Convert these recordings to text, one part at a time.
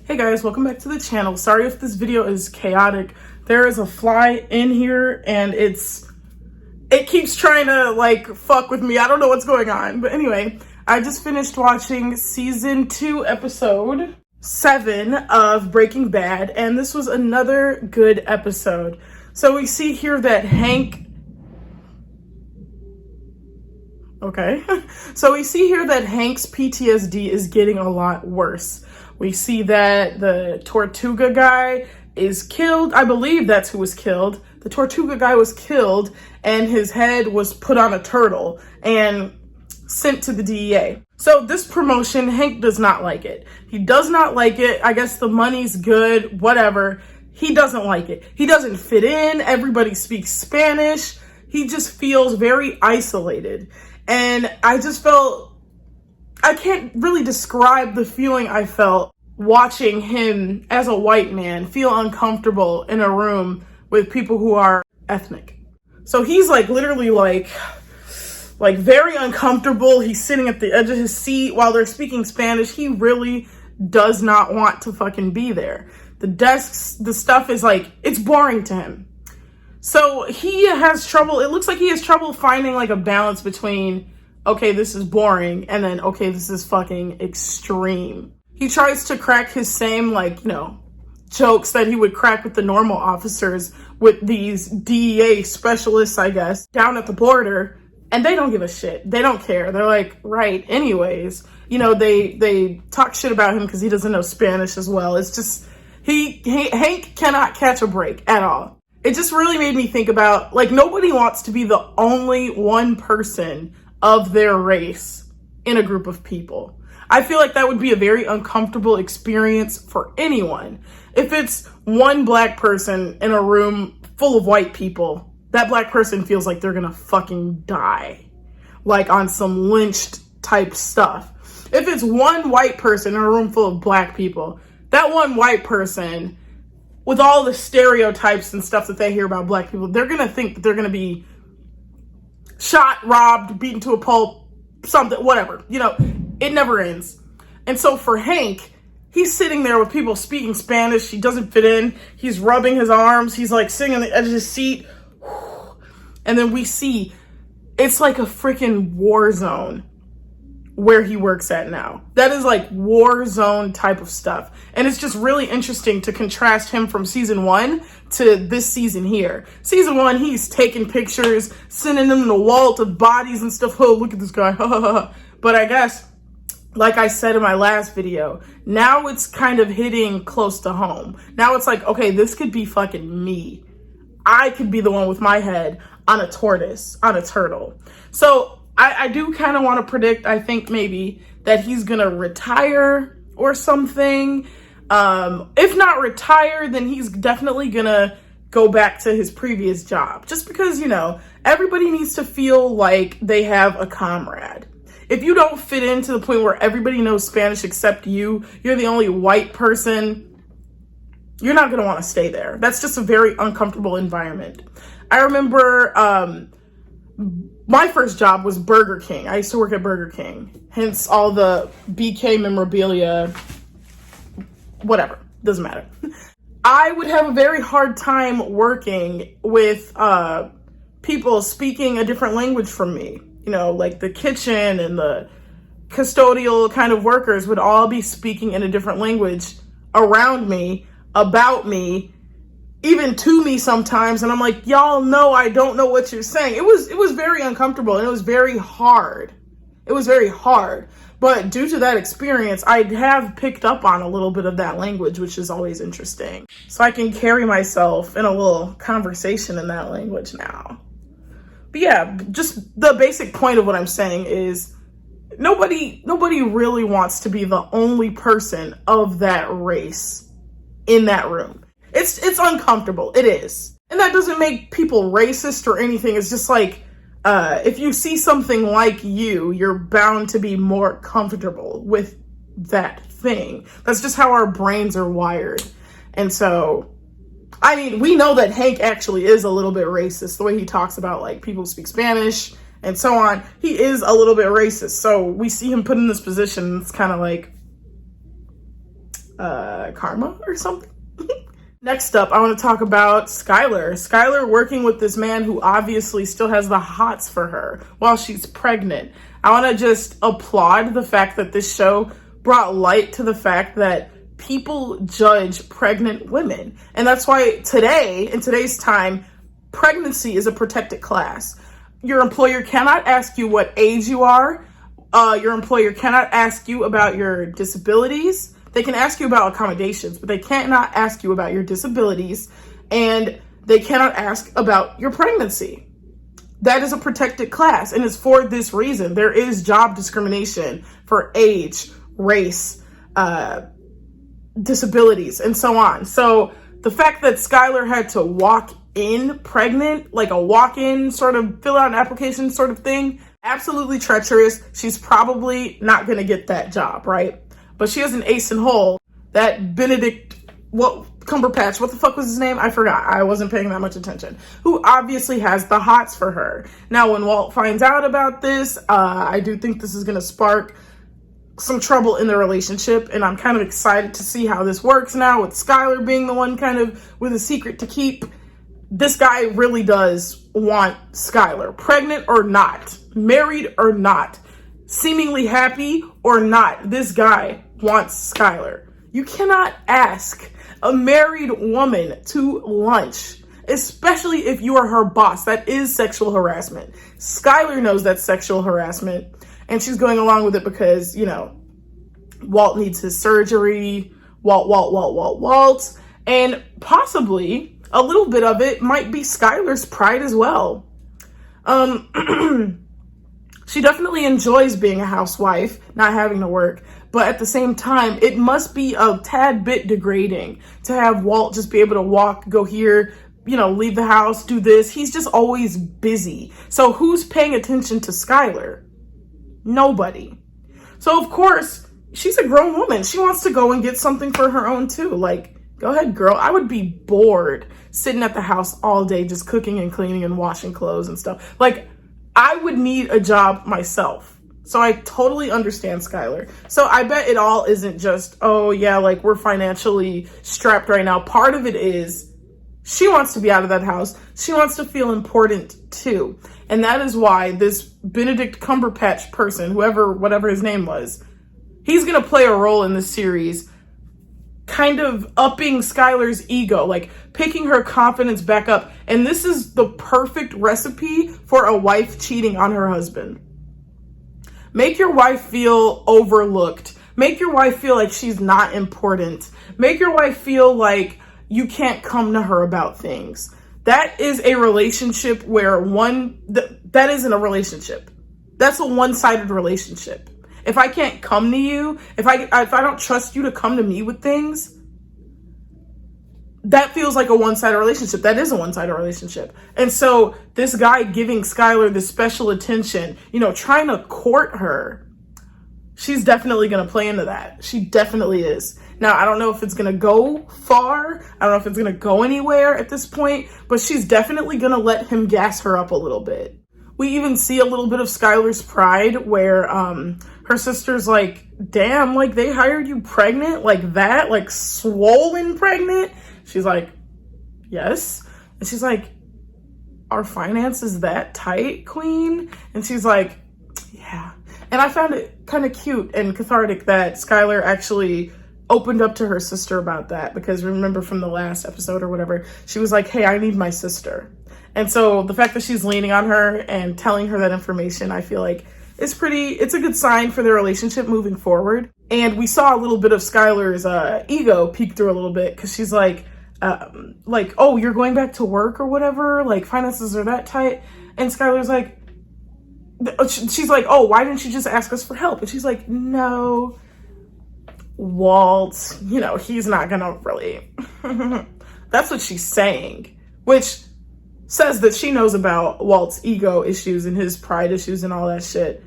Hey guys, welcome back to the channel. Sorry if this video is chaotic. There is a fly in here and it keeps trying to like fuck with me. I don't know what's going on. But anyway, I just finished watching season 2, episode 7 of Breaking Bad, and this was another good episode. So we see here that Hank's PTSD is getting a lot worse. We see that the Tortuga guy is killed. I believe that's who was killed. The Tortuga guy was killed and his head was put on a turtle and sent to the DEA. So this promotion, Hank does not like it. He does not like it. I guess the money's good, whatever. He doesn't like it. He doesn't fit in. Everybody speaks Spanish. He just feels very isolated. And I just felt, I can't really describe the feeling I felt watching him as a white man feel uncomfortable in a room with people who are ethnic. So he's like literally like very uncomfortable. He's sitting at the edge of his seat while they're speaking Spanish. He really does not want to fucking be there. The desks, the stuff is like, it's boring to him. So he has trouble, it looks like he has trouble finding like a balance between, okay, this is boring, and then, okay, this is fucking extreme. He tries to crack his same, like, jokes that he would crack with the normal officers with these DEA specialists, I guess, down at the border, and they don't give a shit. They don't care. They're like, right, anyways. They talk shit about him because he doesn't know Spanish as well. It's just, Hank cannot catch a break at all. It just really made me think about, like, nobody wants to be the only one person of their race in a group of people. I feel like that would be a very uncomfortable experience for anyone. If it's one black person in a room full of white people, that black person feels like they're gonna fucking die. Like on some lynched type stuff. If it's one white person in a room full of black people, that one white person, with all the stereotypes and stuff that they hear about black people, they're gonna think that they're gonna be shot, robbed, beaten to a pulp, something, whatever. It never ends. And so for Hank, he's sitting there with people speaking Spanish. He doesn't fit in. He's rubbing his arms. He's like sitting on the edge of his seat. And then we see it's like a freaking war zone where he works at now. That is like war zone type of stuff. And it's just really interesting to contrast him from season 1 to this season here. Season 1, he's taking pictures, sending them in the wall to bodies and stuff. Oh, look at this guy. But I guess, like I said in my last video, now it's kind of hitting close to home. Now it's like, okay, this could be fucking me. I could be the one with my head on a tortoise, on a turtle. So I do kind of want to predict, I think maybe, that he's going to retire or something. If not retire, then he's definitely going to go back to his previous job. Just because, everybody needs to feel like they have a comrade. If you don't fit into the point where everybody knows Spanish except you're the only white person, you're not going to want to stay there. That's just a very uncomfortable environment. I remember my first job was Burger King. I used to work at Burger King. Hence all the BK memorabilia, whatever, doesn't matter. I would have a very hard time working with people speaking a different language from me. Like the kitchen and the custodial kind of workers would all be speaking in a different language around me, about me, even to me sometimes. And I'm like, y'all know I don't know what you're saying. It was very uncomfortable and it was very hard. It was very hard. But due to that experience, I have picked up on a little bit of that language, which is always interesting. So I can carry myself in a little conversation in that language now. But yeah, just the basic point of what I'm saying is nobody really wants to be the only person of that race in that room. It's uncomfortable. It is. And that doesn't make people racist or anything. It's just like, if you see something like you're bound to be more comfortable with that thing. That's just how our brains are wired. And so, I mean, we know that Hank actually is a little bit racist. The way he talks about, like, people who speak Spanish and so on. He is a little bit racist. So we see him put in this position. It's kind of like, karma or something. Next up, I want to talk about Skyler. Skyler working with this man who obviously still has the hots for her while she's pregnant. I want to just applaud the fact that this show brought light to the fact that people judge pregnant women. And that's why today, in today's time, pregnancy is a protected class. Your employer cannot ask you what age you are. Your employer cannot ask you about your disabilities. They can ask you about accommodations, but they cannot ask you about your disabilities, and they cannot ask about your pregnancy. That is a protected class, and it's for this reason. There is job discrimination for age, race, disabilities, and so on. So the fact that Skyler had to walk in pregnant, like a walk-in sort of fill out an application sort of thing, absolutely treacherous. She's probably not going to get that job, right? But she has an ace in hole. That Benedict, Cumberbatch, what the fuck was his name? I forgot. I wasn't paying that much attention. Who obviously has the hots for her. Now, when Walt finds out about this, I do think this is going to spark some trouble in the relationship. And I'm kind of excited to see how this works now, with Skyler being the one kind of with a secret to keep. This guy really does want Skyler, pregnant or not, married or not, seemingly happy or not. This guy wants Skyler. You cannot ask a married woman to lunch, especially if you are her boss. That is sexual harassment. Skyler knows that's sexual harassment, and she's going along with it because, you know, Walt needs his surgery, Walt, and possibly a little bit of it might be Skyler's pride as well. She definitely enjoys being a housewife, not having to work, but at the same time, it must be a tad bit degrading to have Walt just be able to walk, go here, you know, leave the house, do this. He's just always busy. So who's paying attention to Skyler? Nobody. So of course, she's a grown woman. She wants to go and get something for her own too. Like, go ahead, girl. I would be bored sitting at the house all day, just cooking and cleaning and washing clothes and stuff. Like, I would need a job myself. So I totally understand Skyler. So I bet it all isn't just, oh yeah, like we're financially strapped right now. Part of it is she wants to be out of that house. She wants to feel important too. And that is why this Benedict Cumberbatch person, whatever his name was, he's going to play a role in this series, kind of upping Skyler's ego, like picking her confidence back up. And this is the perfect recipe for a wife cheating on her husband. Make your wife feel overlooked. Make your wife feel like she's not important. Make your wife feel like you can't come to her about things. That is a relationship where that isn't a relationship. That's a one-sided relationship. If I can't come to you, if I don't trust you to come to me with things, that feels like a one-sided relationship. That is a one-sided relationship. And so this guy giving Skyler this special attention, you know, trying to court her, she's definitely going to play into that. She definitely is. Now, I don't know if it's going to go far. I don't know if it's going to go anywhere at this point, but she's definitely going to let him gas her up a little bit. We even see a little bit of Skyler's pride where her sister's like, damn, like they hired you pregnant like that, like swollen pregnant. She's like, yes. And she's like, our finances that tight, queen? And she's like, yeah. And I found it kind of cute and cathartic that Skyler actually opened up to her sister about that, because remember from the last episode or whatever, she was like, hey, I need my sister. And so the fact that she's leaning on her and telling her that information, I feel like it's a good sign for their relationship moving forward. And we saw a little bit of Skyler's ego peek through a little bit, because she's like, oh, you're going back to work or whatever, like finances are that tight. And Skyler's like, she's like, oh, why didn't you just ask us for help? And she's like, no, Walt, you know, he's not gonna really. That's what she's saying, which says that she knows about Walt's ego issues and his pride issues and all that shit.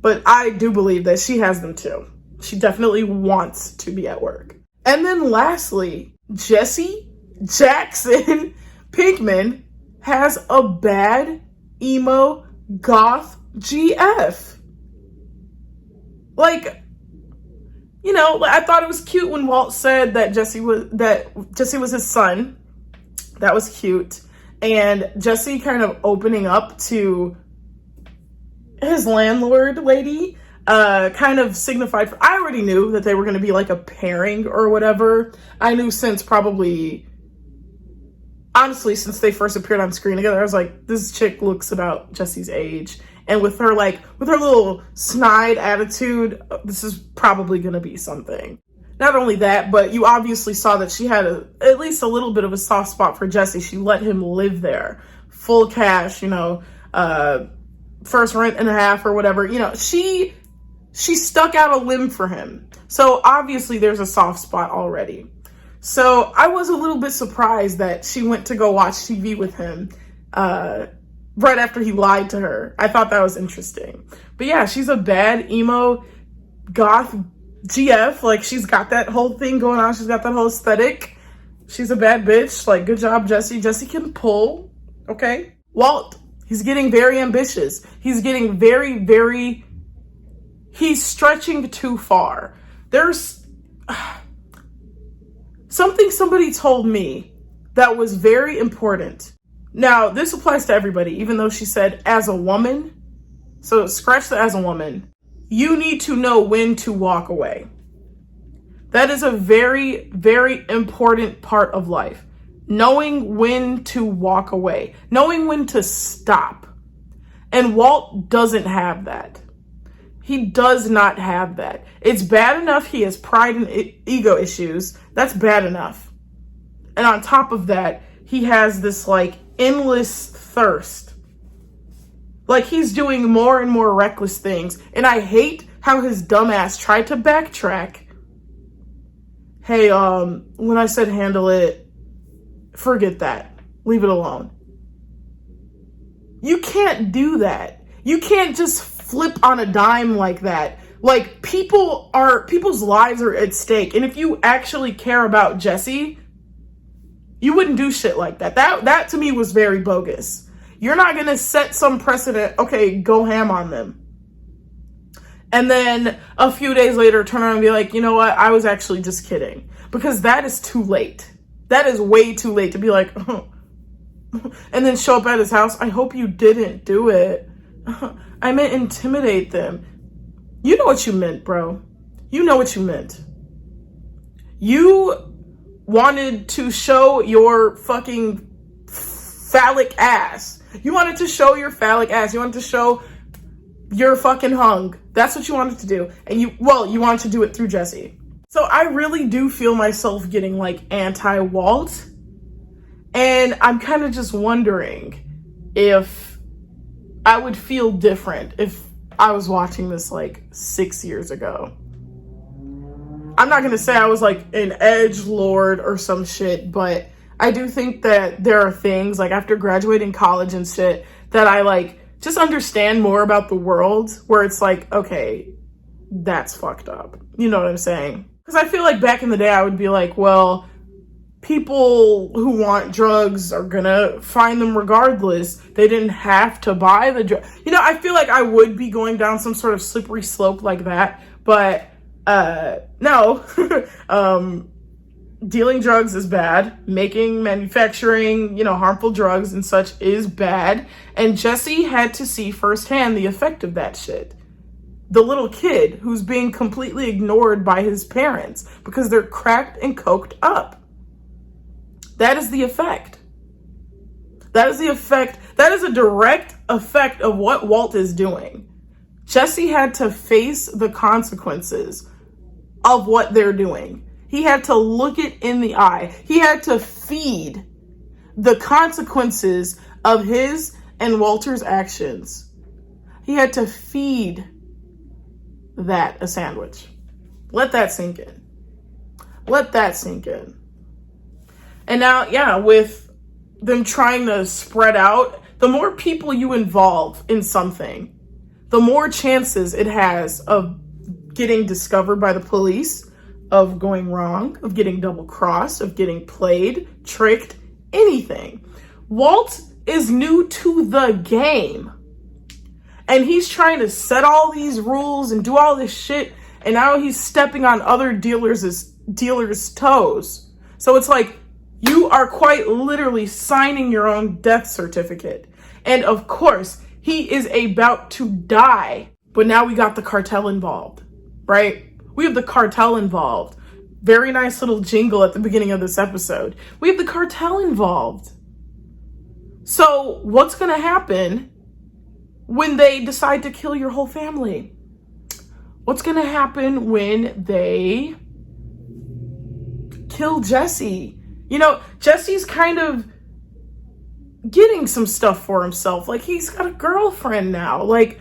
But I do believe that she has them too. She definitely wants to be at work. And then lastly, Jesse Jackson Pinkman has a bad emo goth GF. Like, You know, I thought it was cute when Walt said that Jesse was his son. That was cute. And Jesse kind of opening up to his landlord lady kind of signified, I already knew that they were going to be like a pairing or whatever. I knew since probably, honestly, since they first appeared on screen together, I was like, this chick looks about Jesse's age. And with her little snide attitude, this is probably going to be something. Not only that, but you obviously saw that she had at least a little bit of a soft spot for Jesse. She let him live there. Full cash, you know, first rent and a half or whatever. You know, she stuck out a limb for him. So obviously there's a soft spot already. So I was a little bit surprised that she went to go watch TV with him right after he lied to her. I thought that was interesting. But yeah, she's a bad emo goth GF. Like, she's got that whole thing going on. She's got that whole aesthetic. She's a bad bitch. Like, good job, Jesse. Jesse can pull, okay? Walt, he's getting very ambitious. He's getting very, he's stretching too far. There's something somebody told me that was very important. Now, this applies to everybody, even though she said as a woman. So scratch the as a woman. You need to know when to walk away. That is a very important part of life. Knowing when to walk away. Knowing when to stop. And Walt doesn't have that. He does not have that. It's bad enough he has pride and ego issues. That's bad enough. And on top of that, he has this like endless thirst. Like, he's doing more and more reckless things. And I hate how his dumbass tried to backtrack. Hey, when I said handle it, forget that. Leave it alone. You can't do that. You can't just flip on a dime like that. Like, people's lives are at stake. And if you actually care about Jesse, you wouldn't do shit like that. That to me was very bogus. You're not going to set some precedent. Okay, go ham on them. And then a few days later, turn around and be like, you know what? I was actually just kidding. Because that is too late. That is way too late to be like, oh. And then show up at his house. I hope you didn't do it. I meant intimidate them. You know what you meant, bro. You know what you meant. You wanted to show your fucking phallic ass. You wanted to show your phallic ass. You wanted to show your fucking hung. That's what you wanted to do. And you wanted to do it through Jesse. So I really do feel myself getting like anti-Walt. And I'm kind of just wondering if I would feel different if I was watching this like 6 years ago. I'm not going to say I was like an edgelord or some shit, but I do think that there are things like after graduating college and shit that I like just understand more about the world, where it's like, okay, that's fucked up. You know what I'm saying? Because I feel like back in the day I would be like, well, people who want drugs are gonna find them regardless. They didn't have to buy the drug. You know, I feel like I would be going down some sort of slippery slope like that, but no. Dealing drugs is bad. Manufacturing, harmful drugs and such is bad. And Jesse had to see firsthand the effect of that shit. The little kid who's being completely ignored by his parents because they're cracked and coked up. That is the effect. That is the effect. That is a direct effect of what Walt is doing. Jesse had to face the consequences of what they're doing. He had to look it in the eye. He had to feed the consequences of his and Walter's actions. He had to feed that a sandwich. Let that sink in. Let that sink in. And now, yeah, with them trying to spread out, the more people you involve in something, the more chances it has of getting discovered by the police, of going wrong, of getting double-crossed, of getting played, tricked, anything. Walt is new to the game. And he's trying to set all these rules and do all this shit. and now he's stepping on other dealers' toes. So it's like, you are quite literally signing your own death certificate. And of course, he is about to die. But now we got the cartel involved, right? We have the cartel involved. Very nice little jingle at the beginning of this episode. We have the cartel involved. So what's going to happen when they decide to kill your whole family? What's going to happen when they kill Jesse? You know, Jesse's kind of getting some stuff for himself. Like, he's got a girlfriend now. Like,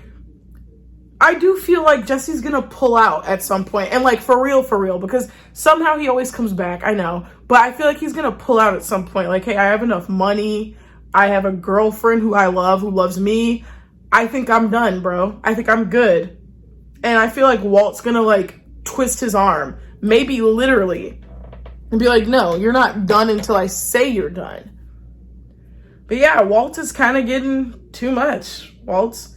I do feel like Jesse's gonna pull out at some point. And like, for real, because somehow he always comes back, I know. But I feel like he's gonna pull out at some point. Like, hey, I have enough money. I have a girlfriend who I love, who loves me. I think I'm done, bro. I think I'm good. And I feel like Walt's gonna like twist his arm. Maybe literally. And be like, no, you're not done until I say you're done. But yeah, Walt is kind of getting too much. Walt's,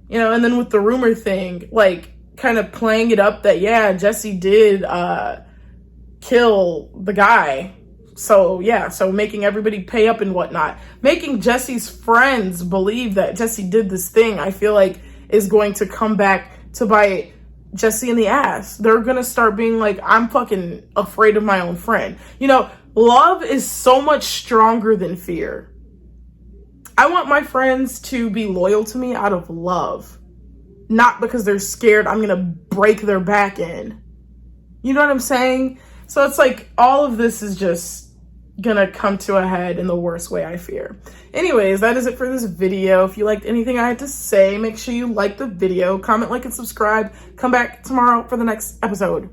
you know, and then with the rumor thing, like kind of playing it up that, yeah, Jesse did kill the guy. So yeah, so making everybody pay up and whatnot. Making Jesse's friends believe that Jesse did this thing, I feel like is going to come back to bite Jesse in the ass. They're gonna start being like, I'm fucking afraid of my own friend. You know, love is so much stronger than fear. I want my friends to be loyal to me out of love, not because they're scared I'm gonna break their back in. You know what I'm saying? So it's like, all of this is just gonna come to a head in the worst way, I fear. Anyways, that is it for this video. If you liked anything I had to say, make sure you like the video, comment, like, and subscribe. Come back tomorrow for the next episode.